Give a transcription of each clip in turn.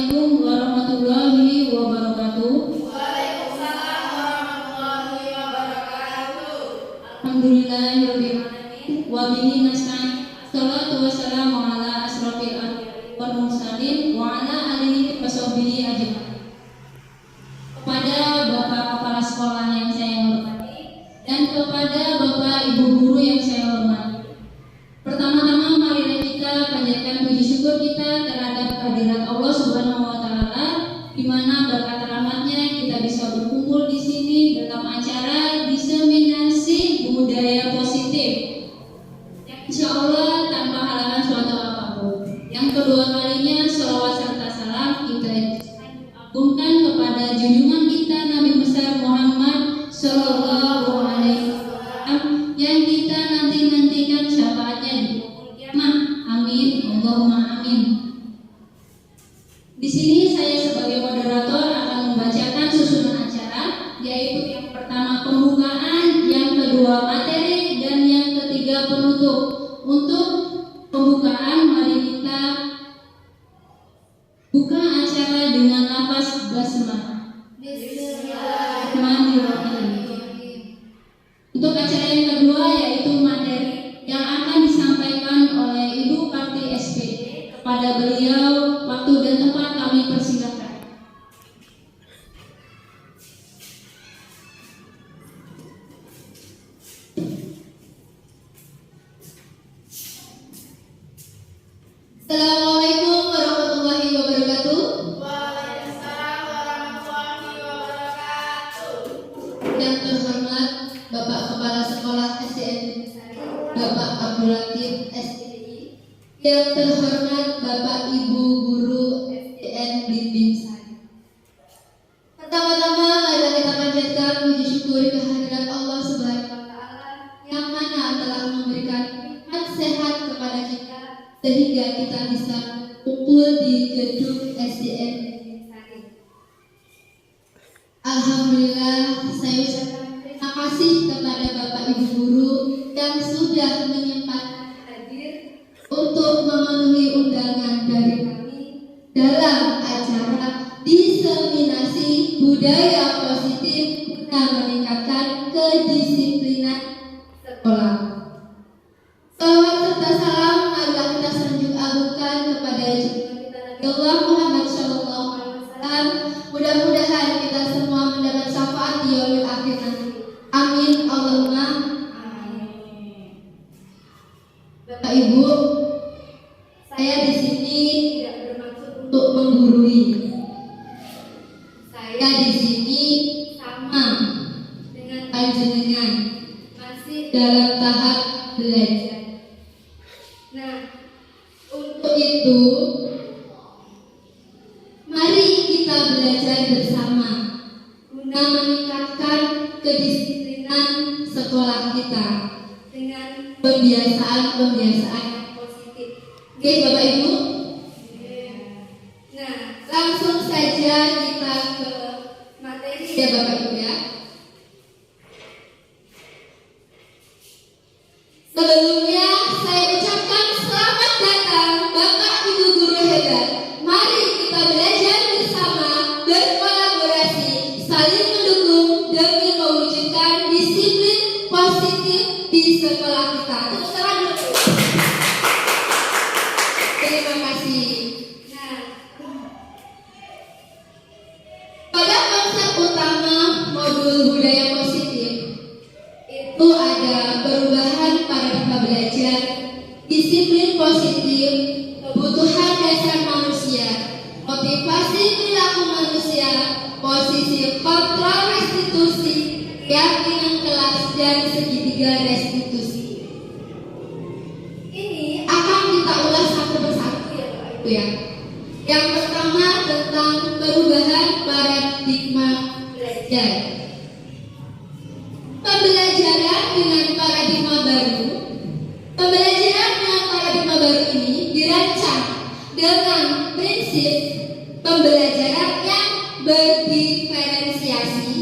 Assalamualaikum warahmatullahi wabarakatuh. Waalaikumsalam warahmatullahi wabarakatuh. Alhamdulillahirabbil alamin wa bihi nasta'in. Shalatu wassalamu ala asrofil anbiya'i wal mursalin wa ala alihi washabbihi ajmain. Kepada Bapak Kepala Sekolah yang saya hormati dan kepada Bapak Ibu guru yang saya hormati. Pertama-tama marilah kita panjatkan puji syukur kita terhadap kehadirat Allah Subhanahu wa taala, di mana berkat rahmatnya kita bisa berkumpul di sini dalam acara diseminasi budaya positif. Insya Allah tanpa halangan suatu apapun. Yang kedua kalinya sholawat serta salam kita agungkan kepada junjungan kita Nabi besar Muhammad Sallallahu Alaihi Wasallam yang kita nantikan syafaatnya di yaumul kiamah. Amin, Allahumma amin. Di sini saya sebagai moderator akan membacakan susunan acara, yaitu yang pertama pembukaan, yang kedua materi, dan yang ketiga penutup. Untuk pembukaan, mari kita buka acara dengan lafaz basmalah. Bismillahirrahmanirrahim. Untuk acara yang kedua yaitu materi yang akan disampaikan oleh Ibu Karti SPD. Kepada beliau, waktu dan tempat kami persilakan. Assalamualaikum warahmatullahi wabarakatuh. Waalaikumsalam warahmatullahi wabarakatuh. Yang terhormat Bapak Kepala Sekolah SDN Bapak Abdul Latif SDI. Yang terhormat Bapak Ibu Guru SDN Bimbing Sari. Pertama-tama marilah kita panjatkan puji syukur kehadirat Allah Subhanahu wa taala yang mana telah memberikan nikmat sehat kepada kita sehingga kita bisa kumpul di gedung SDN Bimbing Sari. Alhamdulillah, saya ucapkan terima kasih kepada Bapak Ibu Guru yang sudah menyempatkan hadir untuk memenuhi undangan dari kami dalam acara diseminasi budaya positif guna meningkatkan kedisiplinan sekolah. Salawat serta salam marilah kita sanjung agungkan kepada junjungan kita Nabi Allah Muhammad Sallallahu Alaihi Wasallam. Mudah-mudahan kita semua mendapat syafaat di yaumil akhir nanti. Amin, Allahumma amin. Bapak Ibu, saya di sini tidak bermaksud untuk menggurui. Saya di sini sama dengan panjenengan, masih dalam tahap belajar. Nah, untuk itu mari kita belajar bersama guna meningkatkan kedisiplinan sekolah kita dengan pembiasaan-pembiasaan yang positif. Oke, Bapak Ibu? Nah, langsung saja kita ke materi ya Bapak Ibu ya. Sebelumnya saya ucapkan selamat datang Bapak Ibu Guru hebat. Mari kita belajar bersama, berkolaborasi, saling mendukung demi mewujudkan disiplin positif di sekolah kita. Tepuk tangan dulu. Terima kasih. Nah, pada konsep utama modul budaya positif itu ada perubahan paradigma belajar, disiplin positif, kebutuhan dasar manusia, motivasi perilaku manusia, posisi kontrol restitusi, keyakinan kelas, dan segitiga restitusi. Ini akan kita ulas satu persatu ya Bapak Ibu ya. Yang pertama tentang perubahan paradigma belajar. Pembelajaran dengan paradigma baru. Pembelajaran dengan paradigma baru ini dirancang dengan prinsip pembelajaran yang berdiferensiasi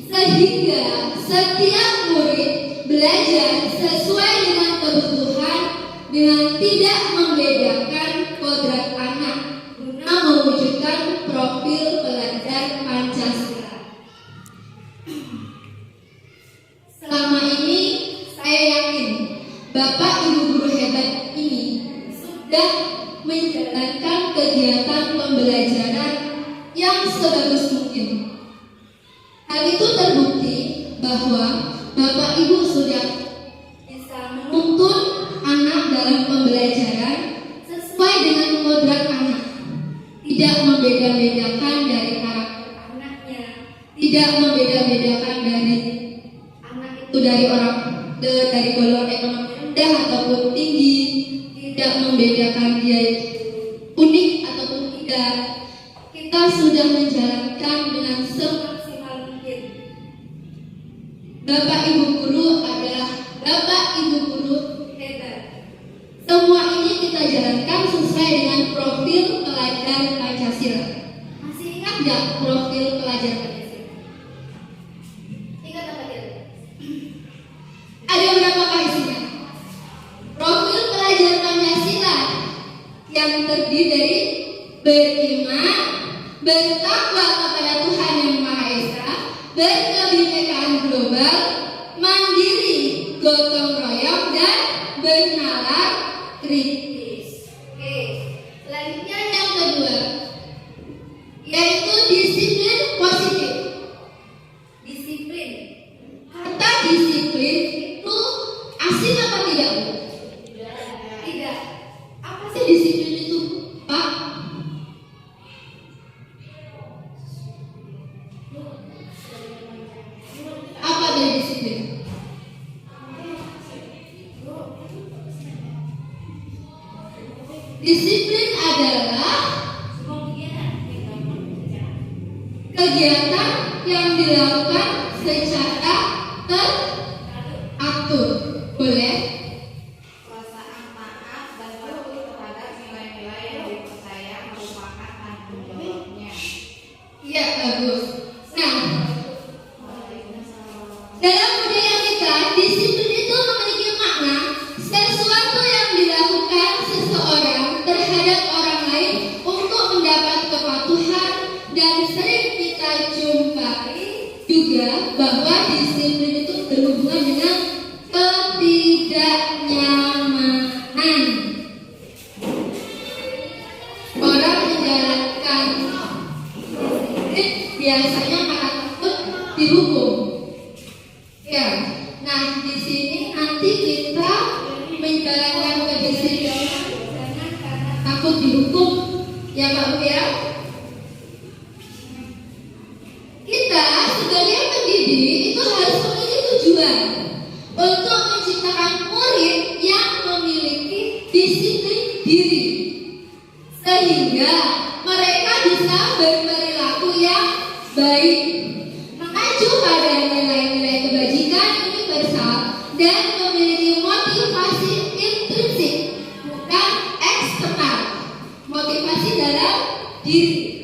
sehingga setiap murid belajar sesuai dengan kebutuhan dengan tidak membedakan kodrat anak guna mewujudkan memberikan pembelajaran yang sebagus mungkin. Hal itu terbukti bahwa Bapak Ibu sudah bisa menuntun anak dalam pembelajaran sesuai dengan kodrat anak, tidak membeda-bedakan dari karakter anaknya, tidak membeda-bedakan dari anak itu dari golongan ekonomi rendah ataupun tinggi, tidak membedakan dia unik ataupun tidak. Kita sudah menjalankan dengan semaksimal mungkin. Bapak Ibu guru adalah Bapak Ibu guru hebat. Semua ini kita jalankan sesuai dengan profil pelajar Pancasila. Masih ingat nggak profil pelajar Pancasila? Ingat apa tidak? Ada berapakah isinya? Profil pelajar Pancasila yang terdiri dari beriman, bertakwa kepada Tuhan Yang Maha Esa, berkebinekaan global, mandiri, gotong royong, dan bernalar kritis. Oke, selanjutnya yang kedua, yaitu disiplin positif. Disiplin. Kata disiplin itu asing apa tidak? Tidak. Apa sih disiplin itu, Pak? Apa dari disiplin? Disiplin adalah kegiatan yang dilakukan secara teratur. Boleh? Perasaan taat dan patuh terhadap nilai-nilai yang dipercaya merupakan tanggung jawabnya. Iya, bagus. Nah, dalam budaya kita, disiplin itu memiliki makna sesuatu yang dilakukan seseorang terhadap orang lain untuk mendapat kepatuhan, dan sering kita jumpai juga bahwa disiplin itu berhubungan dengan ketidaknyamanan. Orang menjalankan disiplin biasanya karena takut dihukum. Ya, nah di sini nanti kita menjalankan kedisiplinan karena takut dihukum, ya Pak Bu ya. Kita sebagai pendidik itu harus memiliki tujuan untuk menciptakan murid yang memiliki disiplin diri, sehingga mereka bisa berperilaku yang baik, mengacu pada nilai-nilai kebajikan universal, dan memiliki motivasi intrinsik, bukan eksternal, motivasi dalam diri.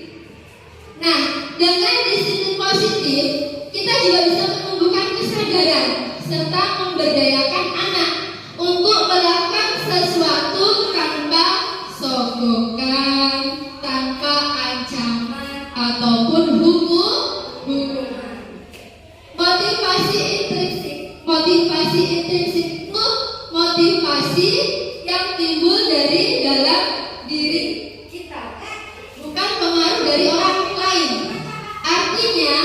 Nah, dengan disiplin positif, kita juga bisa menumbuhkan kesadaran serta memberdayakan anak untuk melakukan sesuatu tanpa sogokan, tanpa ancaman ataupun hukuman. Motivasi intrinsik itu motivasi yang timbul dari dalam diri kita, bukan pengaruh dari orang lain. Artinya,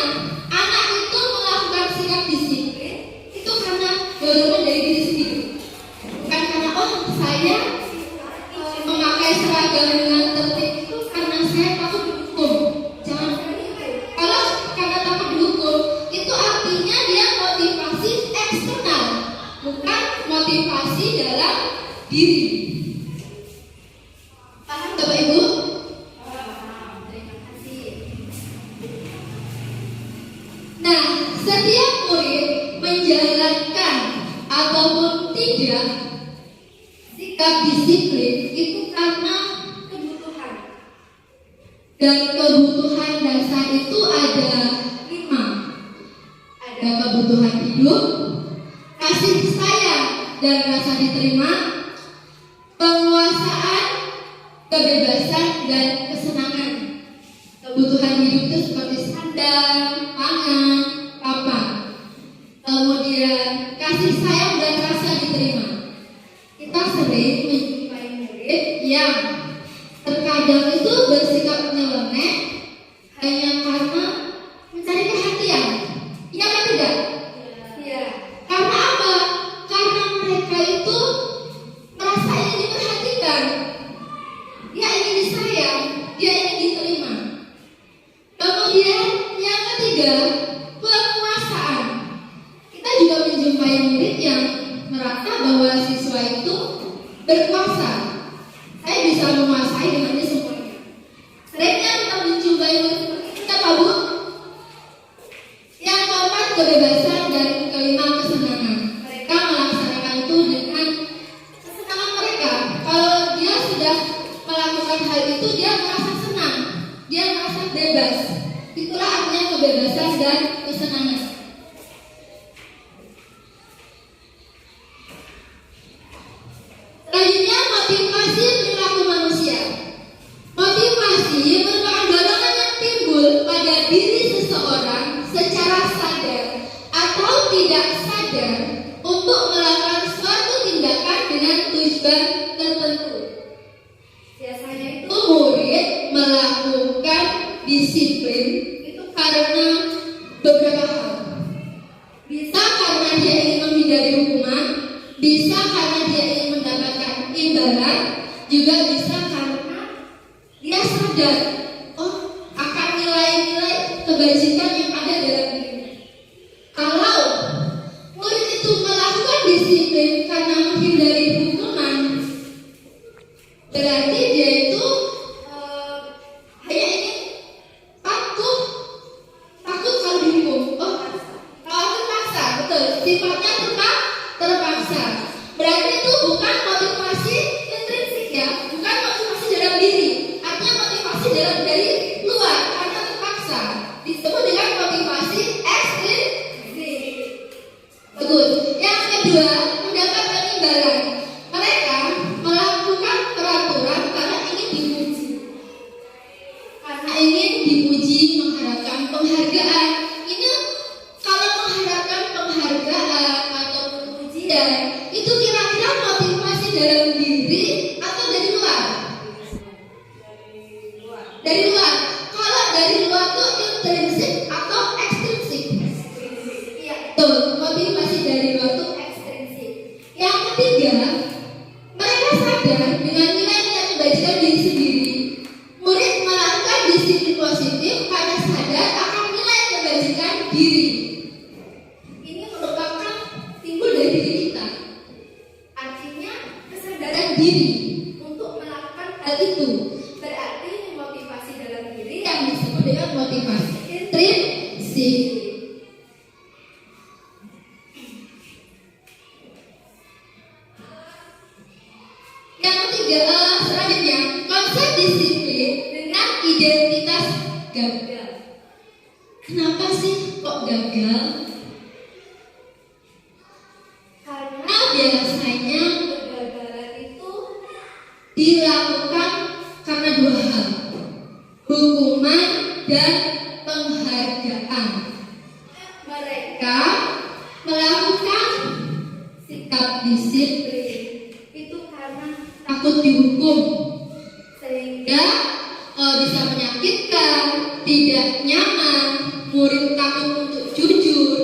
anak itu melakukan sikap disiplin itu karena dorongan dari diri sendiri, bukan karena saya memakai seragam dengan tertib itu karena saya takut dihukum. Jangan seperti itu. Kalau karena takut dihukum, itu artinya dia motivasi eksternal, bukan motivasi dalam diri. Paham Bapak Ibu? Terima kasih. Nah, setiap murid menjalankan ataupun tidak sikap disiplin itu karena kebutuhan. Dan kebutuhan dasar itu ada 5. Ada kebutuhan hidup, kasih sayang dan rasa diterima, penguasaan, kebebasan, dan kesenangan. Kebutuhan hidup itu seperti sandang, pangan, papan. Kemudian kasih sayang dan rasa diterima. Kita sering menjumpai murid yang terkadang itu bersikap merasa bebas. Itulah artinya kebebasan dan kesenangan. Selanjutnya, motivasi perilaku manusia. Motivasi merupakan dorongan yang timbul pada diri seseorang secara sadar atau tidak sadar untuk melakukan suatu tindakan dengan tujuan tertentu. Biasanya itu murid melakukan disiplin itu karena beberapa hal. Bisa karena dia ingin menghindari hukuman, bisa karena dia ingin mendapatkan imbalan, juga bisa karena dia sadar akan nilai-nilai kebajikan yang ada dalam dirinya. Kalau murid itu melakukan disiplin karena menghindari hukuman, berarti dia itu hanya ingin takut kalau dihukum. Kalau terpaksa, betul. Sifatnya terpaksa. Berarti itu bukan motivasi intrinsik ya, bukan motivasi dalam diri. Artinya motivasi dari luar karena terpaksa. Disebut dengan motivasi ekstrinsik. Bagus. Yang kedua, mendapatkan imbalan. Mereka melakukan peraturan karena ingin dipuji. Karena ingin dipuji, mengharapkan penghargaan. Ini kalau mengharapkan penghargaan atau pujian, itu kira-kira motivasi dalam diri atau dari luar? Dari luar. Kalau dari luar itu intrinsik atau ekstrinsik? Iya, betul. Motivasi dari luar itu ekstrinsik. Yang ketiga, mereka sadar dengan nilai-nilai kebajikan diri sendiri. Murid melakukan disiplin positif karena sadar akan nilai kebajikan diri. Ini merupakan timbul dari diri kita. Artinya kesadaran diri untuk melakukan hal itu. Berarti ini motivasi dalam diri yang disebut dengan motivasi intrinsik. Yang ketiga, selanjutnya konsep disiplin dengan identitas gagal. Kenapa sih kok gagal? Karena biasanya kegagalan itu dilakukan karena dua hal, hukuman dan penghargaan. Mereka melakukan sikap disiplin itu karena takut dihukum, sehingga bisa menyakitkan, tidak nyaman. Murid takut untuk jujur,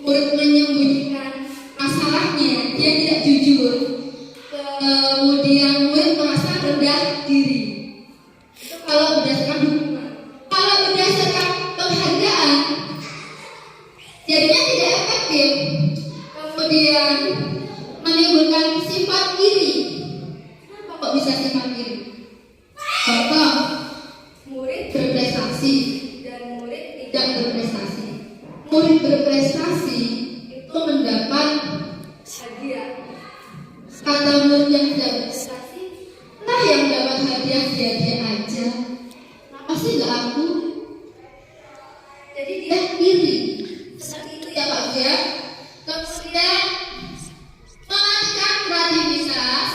murid menyembunyikan masalahnya, dia tidak jujur. Kemudian murid merasa rendah diri. Itu kalau berdasarkan hukuman. Kalau berdasarkan penghargaan, jadinya tidak efektif. Kemudian menimbulkan sifat iri. Kenapa kok bisa sifat iri? Contoh, murid berprestasi dan murid tidak berprestasi. Murid berprestasi itu mendapat hadiah. Kata murid yang tidak berprestasi, nah yang dapat hadiah dia aja. Kenapa sih nggak aku? Jadi dia iri. Seperti itu ya Pak ya. Kemudian mematikan kreativitas,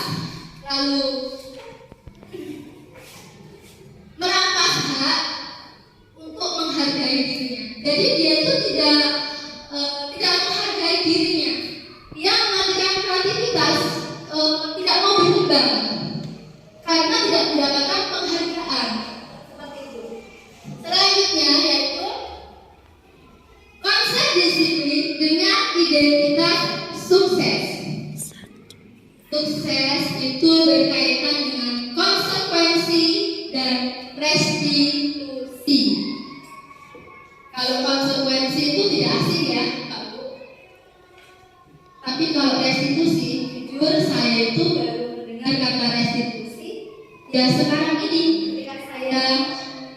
lalu merampas hak untuk menghargai dirinya. Jadi dia itu tidak menghargai dirinya. Dia mematikan kreativitas, tidak mau berkembang karena tidak mendapatkan penghargaan. Seperti itu. Selanjutnya yaitu konsep disiplin dengan identitas sukses. Sukses itu berkaitan dengan konsekuensi dan restitusi. Kalau konsekuensi itu tidak asing ya Pak Bu. Tapi kalau restitusi, jujur saya itu baru mendengar kata restitusi ya sekarang ini ketika saya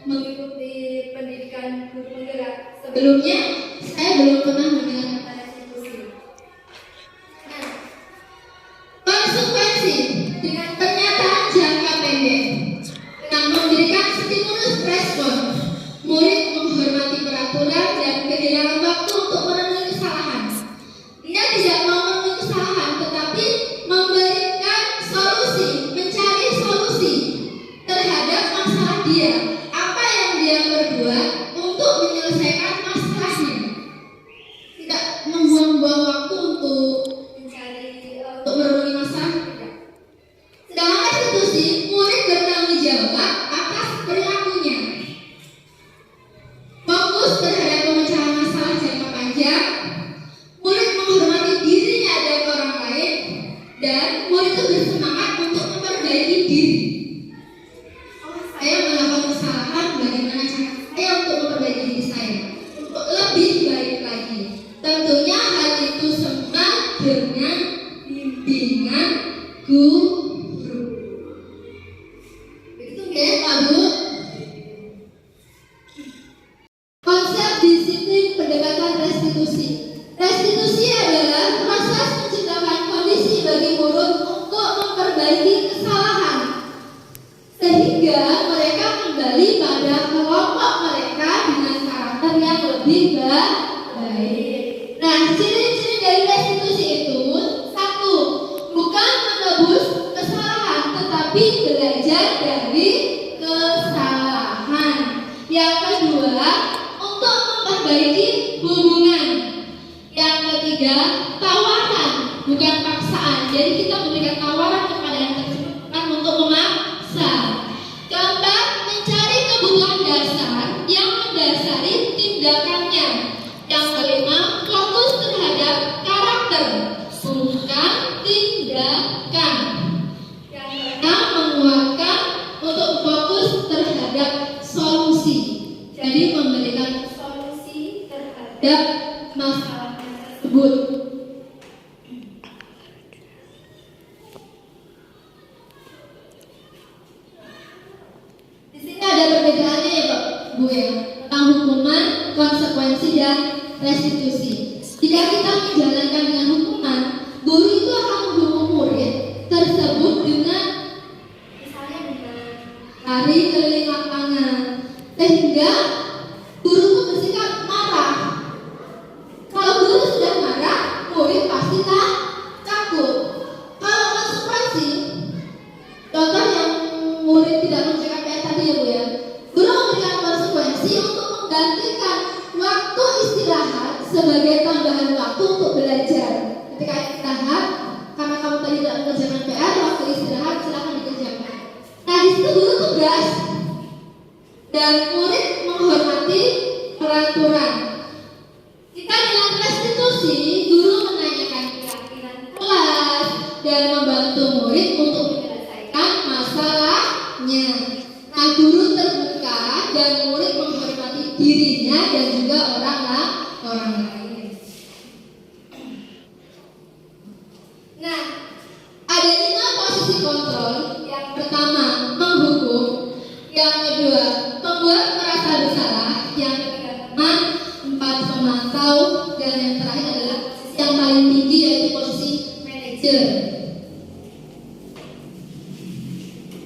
mengikuti pendidikan guru penggerak. Sebelumnya saya belum pernah mendengar kata restitusi. Nah, konsekuensi dengan pernyataan jangka pendek dengan memberikan stimulus respon restitusi. Restitusi adalah proses menciptakan kondisi bagi buruh untuk memperbaiki kesalahan sehingga mereka kembali pada kelompok mereka dengan karakter yang lebih baik. Nah, ciri-ciri dari restitusi itu: satu, bukan menebus kesalahan, tetapi belajar dari kesalahan. Yang kedua, untuk memperbaiki hubungan. Yang ketiga, tawaran, bukan paksaan. Jadi kita memberikan tawaran kepada yang tersebut bukan untuk memaksa. Keempat, mencari kebutuhan dasar yang mendasari tindakannya. Yang kelima, fokus terhadap karakter, bukan tindakan. Yang keenam, menguatkan untuk fokus terhadap solusi. Jadi memberikan solusi terhadap masalah tersebut. Di sini ada perbedaannya ya Pak Bu ya, tentang hukuman, konsekuensi dan restitusi. Jika kita menjalankan dengan hukuman, guru itu akan menghukum murid tersebut dengan misalnya dengan lari keliling lapangan, sehingga guru itu bersikap marah. Kalau guru sudah marah, murid pasti takut. Kalau konsekuensi, contoh yang murid tidak mengerjakan PR tadi ya Bu ya, guru memberikan konsekuensi untuk menggantikan waktu istirahat sebagai tambahan waktu untuk belajar. Ketika istirahat, karena kamu tadi tidak mengerjakan PR, waktu istirahat silakan dikerjakan. Nah, di situ guru tugas dan murid menghormati peraturan. Kita dengan restitusi, guru menanyakan keyakinan kelas dan membantu murid untuk menyelesaikan masalahnya. Nah, guru terbuka dan murid menghormati dirinya dan juga orang lain. Nah, ada 5 posisi kontrol. Yang pertama, menghukum. Yang kedua, membuat merasa bersalah. Yang ketiga, teman. 4, pemantau. Dan yang terakhir adalah posisi yang paling tinggi, yaitu posisi manajer.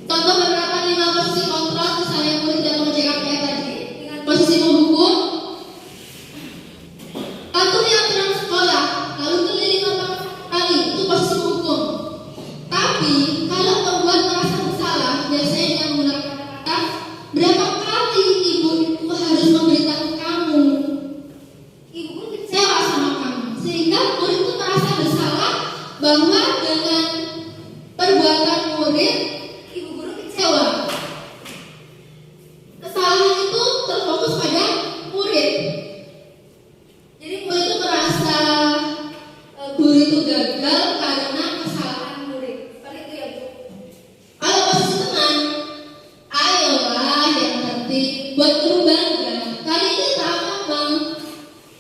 Contoh beberapa 5 posisi kontrol, misalnya murid tidak mengerjakan PR tadi. Dengan posisi menghukum, patuhi aturan sekolah, lalu keliling lapangan kali, itu posisi menghukum. Tapi kalau membuat merasa bersalah, biasanya dengan menggunakan kata-kata, berapa kali ibu itu harus memberitahu kamu, ibu kecewa sama kamu, sehingga murid itu merasa bersalah bahwa dengan perbuatan murid, ibu guru kecewa. Kesalahan itu terfokus pada murid. Jadi murid itu merasa guru itu gagal karena kesalahan murid. Seperti itu ya Bu. Kalau posisi teman, ayolah yang tertib, buat guru bangga. Kali ini tak apa.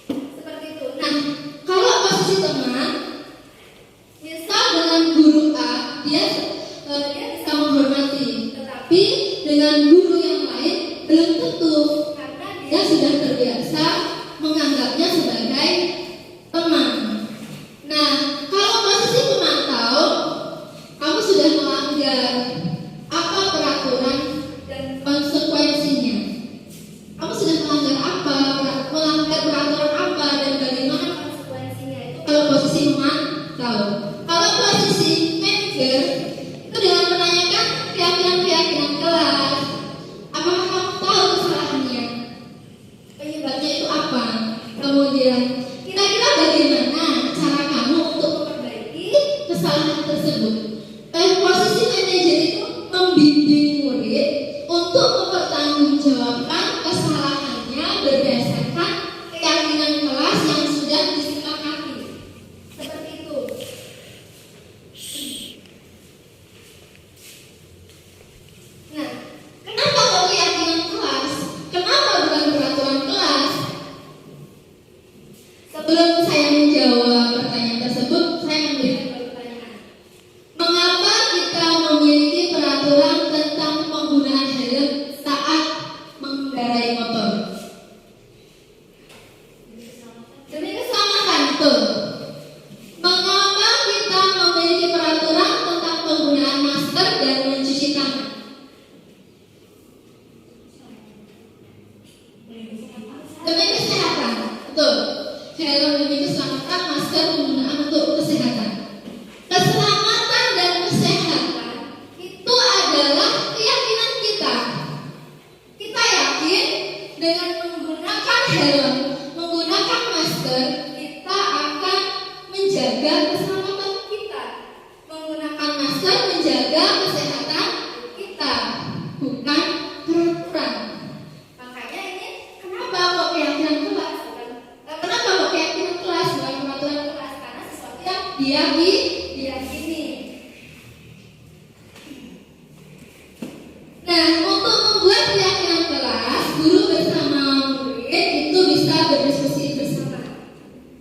Seperti itu. Nah, kalau posisi teman, misal dengan guru A, dia bisa menghormati, tetapi dengan guru yang lain belum tentu, karena dia sudah terbiasa menganggapnya sebagai teman. Nah, kalau posisi pemantau, kamu sudah melanggar apa peraturan dan konsekuensinya. Kamu sudah melanggar apa, melanggar peraturan apa, dan bagaimana konsekuensinya. Itu kalau posisi memantau. Kalau posisi manajer, itu dengan menanyakan keyakinan kelas. Apakah kamu tahu kesalahannya? Penyebabnya itu apa? Kemudian, kira-kira bagaimana cara kamu untuk memperbaiki kesalahan tersebut? Posisi manajer itu membimbing murid untuk mempertanggungjawabkan kesalahannya berdasarkan keyakinan kelas yang sudah disepakati. Seperti itu. Nah, kenapa kok keyakinan kelas? Kenapa bukan peraturan kelas? Sebelum saya menjawab pertanyaan tersebut, saya memberikan pertanyaan. Mengapa kita memiliki peraturan tentang penggunaan helm saat mengendarai motor? Demi helm demi keselamatan, masker penggunaan untuk kesehatan. Keselamatan dan kesehatan itu adalah keyakinan kita. Kita yakin dengan menggunakan helm, menggunakan masker, kita akan menjaga keselamatan kita. Menggunakan masker menjaga kesehatan kita, bukan peraturan. Makanya ini kenapa kok keyakinan kelas? Kenapa kok keyakinan kelas bukan peraturan kelas? Karena sesuatu yang diyakini. Nah, untuk membuat keyakinan kelas, guru bersama murid itu bisa berdiskusi bersama.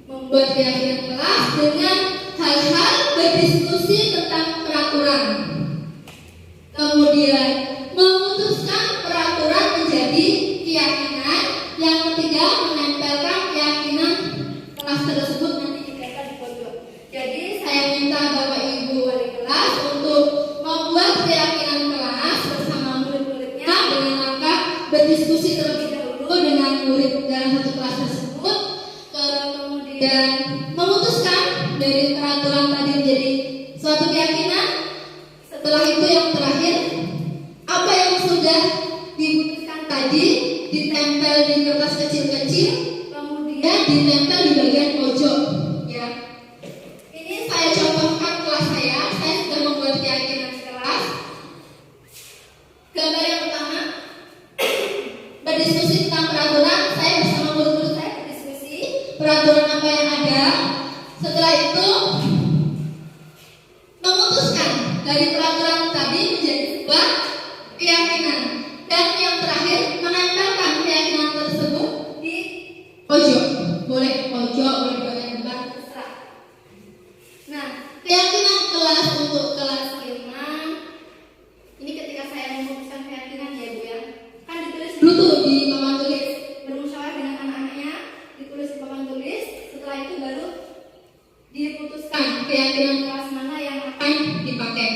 Membuat keyakinan kelas dengan hal-hal berdiskusi tentang peraturan. Kemudian memutuskan peraturan menjadi keyakinan. Yang ketiga, menempelkan keyakinan kelas tersebut nanti ditempel di pojok. Jadi saya minta Bapak Ibu wali kelas untuk membuat keyakinan kelas bersama murid-muridnya dengan langkah berdiskusi terlebih dahulu dengan murid dalam satu kelas tersebut. Kemudian memutuskan dari peraturan tadi menjadi suatu keyakinan. Setelah itu yang terakhir, apa yang sudah diputuskan tadi ditempel di kertas kecil-kecil, kemudian ditempel di bagian pojok. Ya, ini saya contohkan kelas saya sudah membuat keyakinan kelas. Gambar yang pertama, berdiskusi tentang peraturan. Saya bersama murid-murid saya berdiskusi peraturan apa yang ada. Setelah itu memutuskan dari peraturan tadi menjadi sebuah keyakinan. Dan yang terakhir, menempelkan keyakinan tersebut di pojok. Boleh pojok, boleh di bagian depan, terserah. Nah, keyakinan kelas untuk kelas 5. Ini ketika saya memutuskan keyakinan ya Bu ya. Kan ditulis dulu tuh di papan tulis, bermusyawarah dengan anak-anaknya, ditulis di papan tulis. Setelah itu baru diputuskan keyakinan kelas mana yang akan dipakai.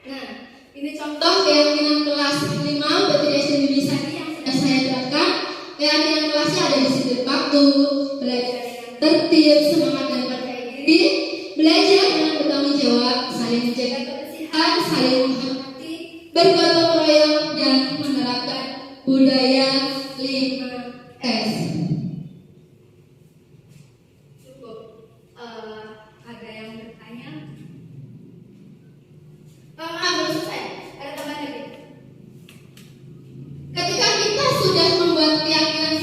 Nah, ini contoh keyakinan kelas 5 Bertriasi Bibisani yang sudah saya terapkan. Keyakinan kelasnya ada di sisi waktu, belajar dengan tertib, semangat dan percaya diri, belajar dengan bertanggung jawab, saling menjaga kebersihan, saling menghormati, bergotong royong, dan menerapkan budaya 5S. Ada yang bertanya? Belum selesai. Ada tambahan lagi. Ketika kita sudah membuat keyakinan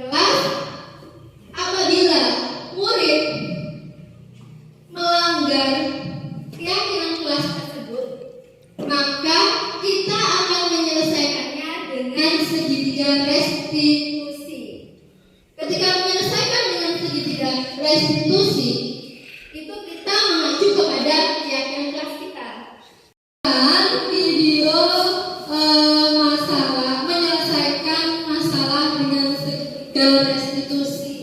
kelas, apabila murid melanggar keyakinan kelas tersebut, maka kita akan menyelesaikannya dengan segitiga restitusi. Ketika menyelesaikan dengan segitiga restitusi, itu kita mengacu kepada keyakinan kelas kita. Dan video masalah menyelesaikan masalah dengan segitiga restitusi.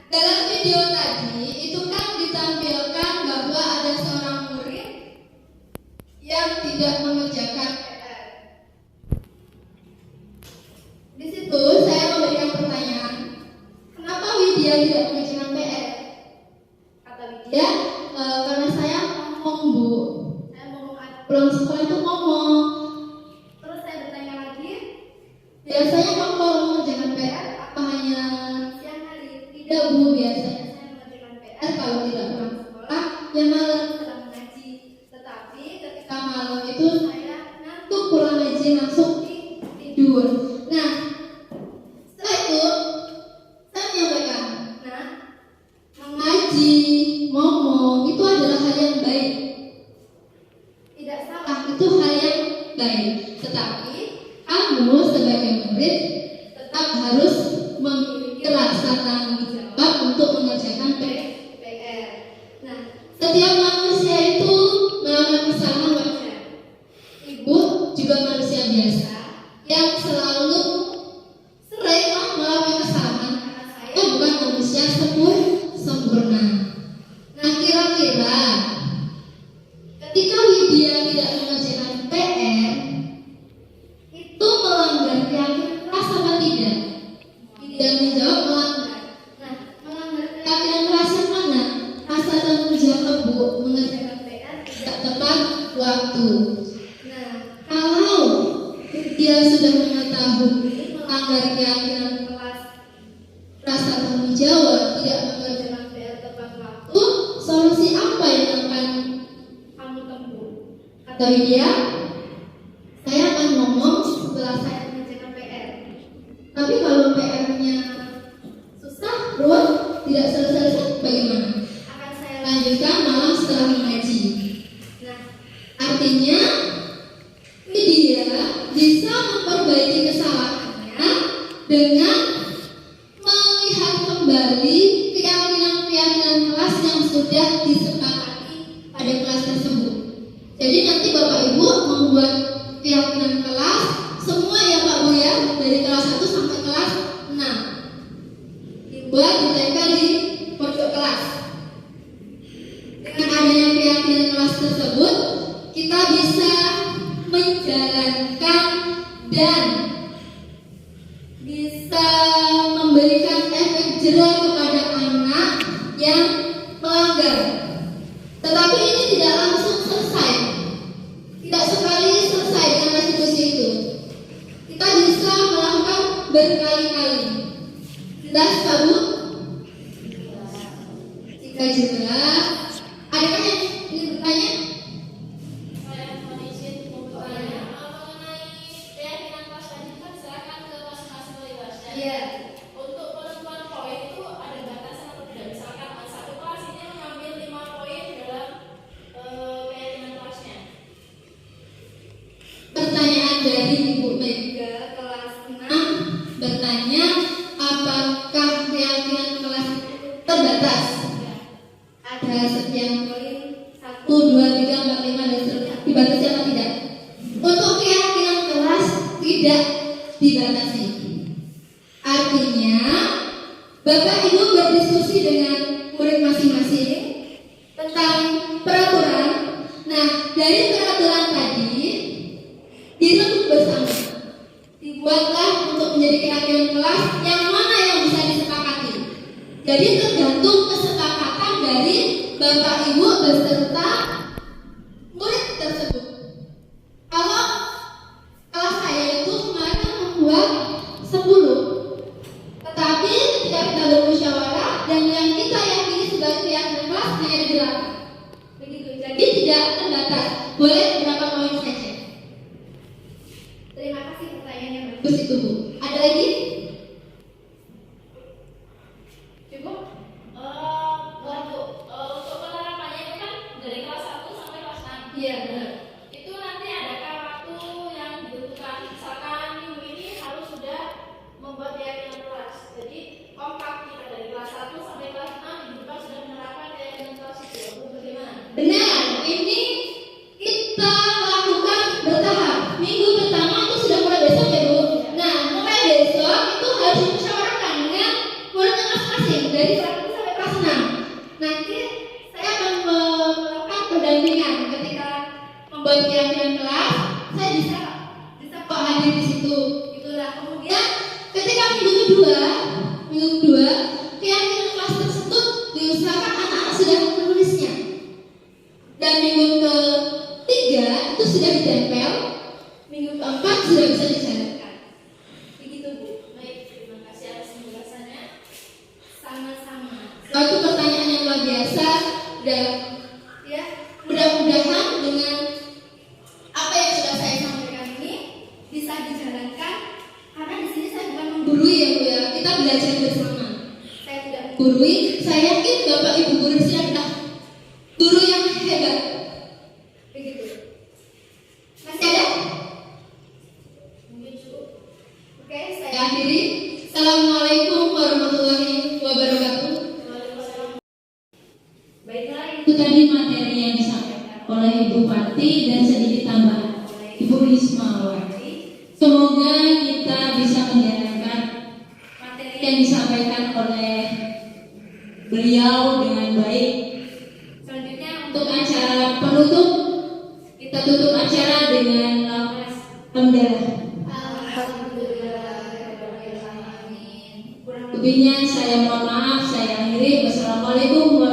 Dalam video tadi itu kan ditampilkan bahwa ada seorang murid yang tidak mengerjakan PR. Di situ saya memberikan pertanyaan, kenapa Widya tidak mengerjakan PR? Kata Widya, karena saya ngomong Bu, saya ngomong pulang sekolah itu ngomong. Terus saya bertanya lagi, biasanya kalau mengerjakan PR apa hanya siang hari? Tidak Bu, biasanya saya mengerjakan PR kalau tidak pulang sekolah ya malam setelah mengaji. Tetapi ketika malam itu saya ngantuk, pulang ngaji langsung tidur. Nah, baik. Tetapi kamu sebagai murid tetap harus memiliki rasa tanggung jawab untuk mengerjakan PR. Nah, setiap manusia itu melakukan kesalahan wajar. Ibu juga manusia biasa yang selalu sering melakukan kesalahan karena saya bukan manusia sempurna. Nah, kira-kira ketika Widya tidak mengerjakan PR, itu melanggar keyakinan keras apa tidak? Widya menjawab melanggar. Nah, melanggar keyakinan keras yang mana? Rasa tanggung jawab Bu mengerjakan PR tidak tepat waktu. Nah, kalau dia sudah mengetahui melanggar keyakinan keras, rasa tanggung jawab tidak mengerjakan PR tepat waktu, solusi apa yang akan kamu tempuh? Kata Widya, saya akan ngomong setelah saya mengerjakan PR. Tapi kalau PR-nya susah, rumit, tidak selesai, bagaimana? Akan saya lanjutkan malam setelah mengaji. Nah, artinya Widya bisa memperbaiki kesalahannya dengan melihat kembali keyakinan-keyakinan kelas yang sudah disepakati pada kelas tersebut. Jadi nanti Bapak Ibu membuat keyakinan kelas semua ya Pak Bu ya, dari kelas 1 sampai kelas 6. Dibuat ditempel di pojok kelas. Dengan adanya keyakinan kelas tersebut, kita bisa menjalankan dan bisa memberikan efek jerah kepada anak yang melanggar. Tetapi ini tidak langsung selesai, tidak sekali selesai dengan restitusi itu. Kita bisa melakukan berkali-kali. Jelas Pak Bu? Jika jelas, adakah yang ingin bertanya? Saya mohon izin untuk bertanya mengenai keyakinan kelas tadi kan silakan ke masing-masing kelasnya. Iya. Untuk penentuan poin itu ada batasan atau tidak? Misalkan satu kelas ini mengambil 5 poin dalam keyakinan kelasnya. Pertanyaan dari Ibu Mega kelas 6 bertanya, apakah keyakinan kelas terbatas? Ada sekian poin, 1, 2, 3, 4, 5 dan seterusnya. Dibatasi apa tidak? Untuk keyakinan kelas tidak dibatasi. Artinya Bapak Ibu berdiskusi dengan murid masing-masing tentang peraturan. Nah, dari peraturan tadi dirembuk bersama, dibuatlah untuk menjadi keyakinan kelas yang mana yang bisa disepakati. Jadi tergantung kesepakatan dari Bapak Ibu beserta murid tersebut. Kalau kelas saya itu kemarin membuat 10, tetapi ketika kita bermusyawarah dan yang kita yakini sebagai keyakinan kelas hanya ada 8. Begitu. Jadi tidak terbatas, boleh berapa poin saja. Terima kasih pertanyaannya bagus itu Bu. Ada lagi? Cukup? Untuk penerapannya itu kan dari kelas 1 sampai kelas 6. Iya benar. Itu nanti adakah waktu yang ditentukan? Misalkan minggu ini harus sudah membuat keyakinan kelas. Jadi kompak kita dari kelas 1 sampai kelas 6 minggu depan sudah menerapkan keyakinan kelas itu. Bagaimana? Benar, ini kita lakukan bertahap. Minggu pertama itu sudah mulai besok ya Bu. Nah, mulai besok itu harus dimusyawarahkan dengan muridnya masing-masing dari kelas 1 sampai kelas 6. Nanti saya akan melakukan pendampingan ketika membuat keyakinan kelas. Saya bisa kok hadir di situ. Itulah. Kemudian ketika minggu kedua keyakinan kelas tersebut diusahakan anak-anak sudah menulisnya. Dan minggu ketiga itu sudah ditempel, minggu keempat sudah bisa dijalankan. Begitu Bu. Baik, terima kasih atas penjelasannya. Sama-sama. Suatu pertanyaan yang luar biasa dan ya mudah-mudahan dengan apa yang sudah saya sampaikan ini bisa dijalankan. Karena di sini saya bukan menggurui ya Bu ya, kita belajar bersama. Saya tidak menggurui. Saya yakin Bapak Ibu guru di sini adalah guru yang hebat. Begitu. Masih ada? samawati. Semoga kita bisa menjalankan materi yang disampaikan oleh beliau dengan baik. Selanjutnya untuk acara penutup, kita tutup acara dengan lafaz hamdalah. Kurang lebihnya saya mohon maaf, saya akhiri. Wassalamualaikum